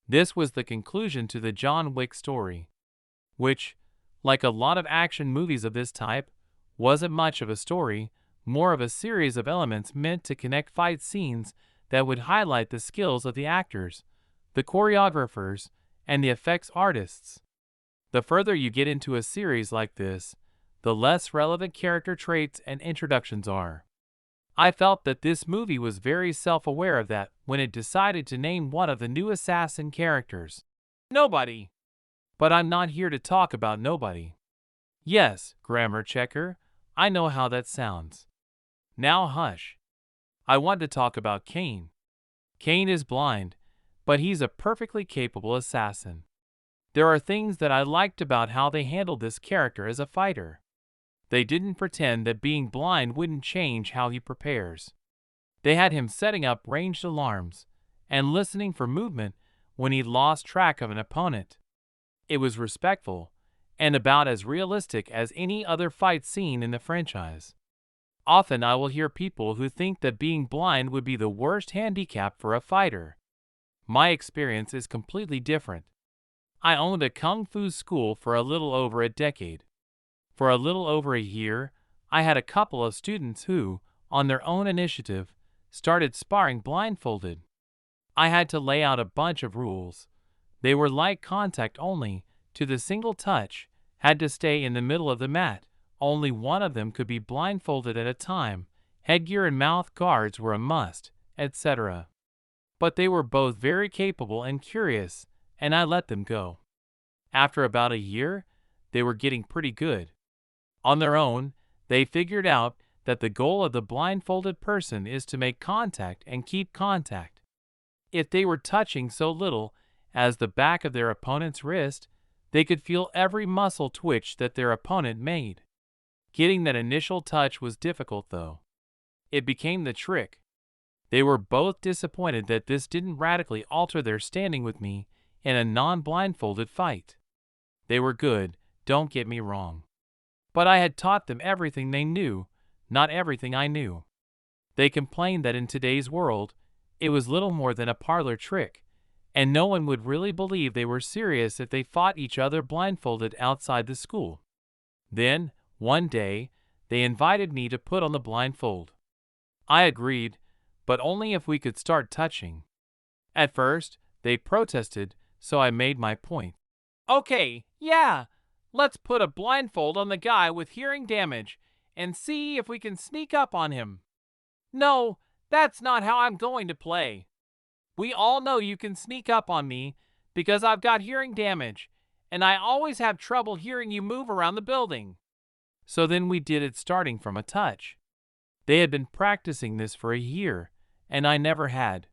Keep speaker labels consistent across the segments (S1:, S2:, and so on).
S1: This was the conclusion to the John Wick story, which, like a lot of action movies of this type, wasn't much of a story, more of a series of elements meant to connect fight scenes that would highlight the skills of the actors, the choreographers, and the effects artists. The further you get into a series like this, the less relevant character traits and introductions are. I felt that this movie was very self-aware of that when it decided to name one of the new assassin characters Nobody. But I'm not here to talk about Nobody. Yes, grammar checker, I know how that sounds. Now hush. I want to talk about Kane. Kane is blind, but he's a perfectly capable assassin. There are things that I liked about how they handled this character as a fighter. They didn't pretend that being blind wouldn't change how he prepares. They had him setting up ranged alarms and listening for movement when he lost track of an opponent. It was respectful and about as realistic as any other fight scene in the franchise. Often I will hear people who think that being blind would be the worst handicap for a fighter. My experience is completely different. I owned a kung fu school for a little over a decade. For a little over a year, I had a couple of students who, on their own initiative, started sparring blindfolded. I had to lay out a bunch of rules. They were light contact only, to the single touch, had to stay in the middle of the mat, only one of them could be blindfolded at a time, headgear and mouth guards were a must, etc. But they were both very capable and curious, and I let them go. After about a year, they were getting pretty good. On their own, they figured out that the goal of the blindfolded person is to make contact and keep contact. If they were touching so little as the back of their opponent's wrist, they could feel every muscle twitch that their opponent made. Getting that initial touch was difficult though. It became the trick. They were both disappointed that this didn't radically alter their standing with me in a non-blindfolded fight. They were good, don't get me wrong. But I had taught them everything they knew, not everything I knew. They complained that in today's world, it was little more than a parlor trick, and no one would really believe they were serious if they fought each other blindfolded outside the school. Then, one day, they invited me to put on the blindfold. I agreed, but only if we could start touching. At first, they protested, so I made my point. Okay, yeah. Let's put a blindfold on the guy with hearing damage and see if we can sneak up on him. No, that's not how I'm going to play. We all know you can sneak up on me because I've got hearing damage, and I always have trouble hearing you move around the building. So then we did it starting from a touch. They had been practicing this for a year, and I never had.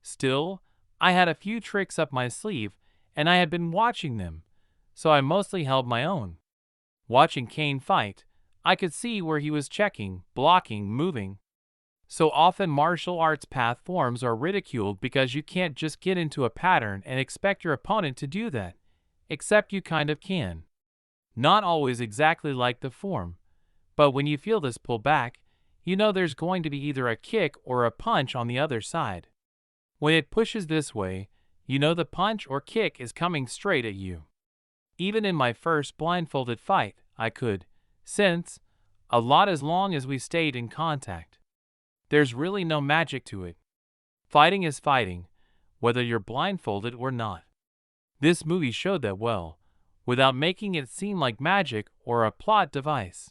S1: Still, I had a few tricks up my sleeve, and I had been watching them, so I mostly held my own. Watching Kane fight, I could see where he was checking, blocking, moving. So often martial arts path forms are ridiculed because you can't just get into a pattern and expect your opponent to do that, except you kind of can. Not always exactly like the form, but when you feel this pull back, you know there's going to be either a kick or a punch on the other side. When it pushes this way, you know the punch or kick is coming straight at you. Even in my first blindfolded fight, I could sense a lot as long as we stayed in contact. There's really no magic to it. Fighting is fighting, whether you're blindfolded or not. This movie showed that well, without making it seem like magic or a plot device.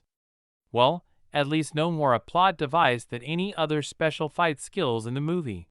S1: Well, at least no more a plot device than any other special fight skills in the movie.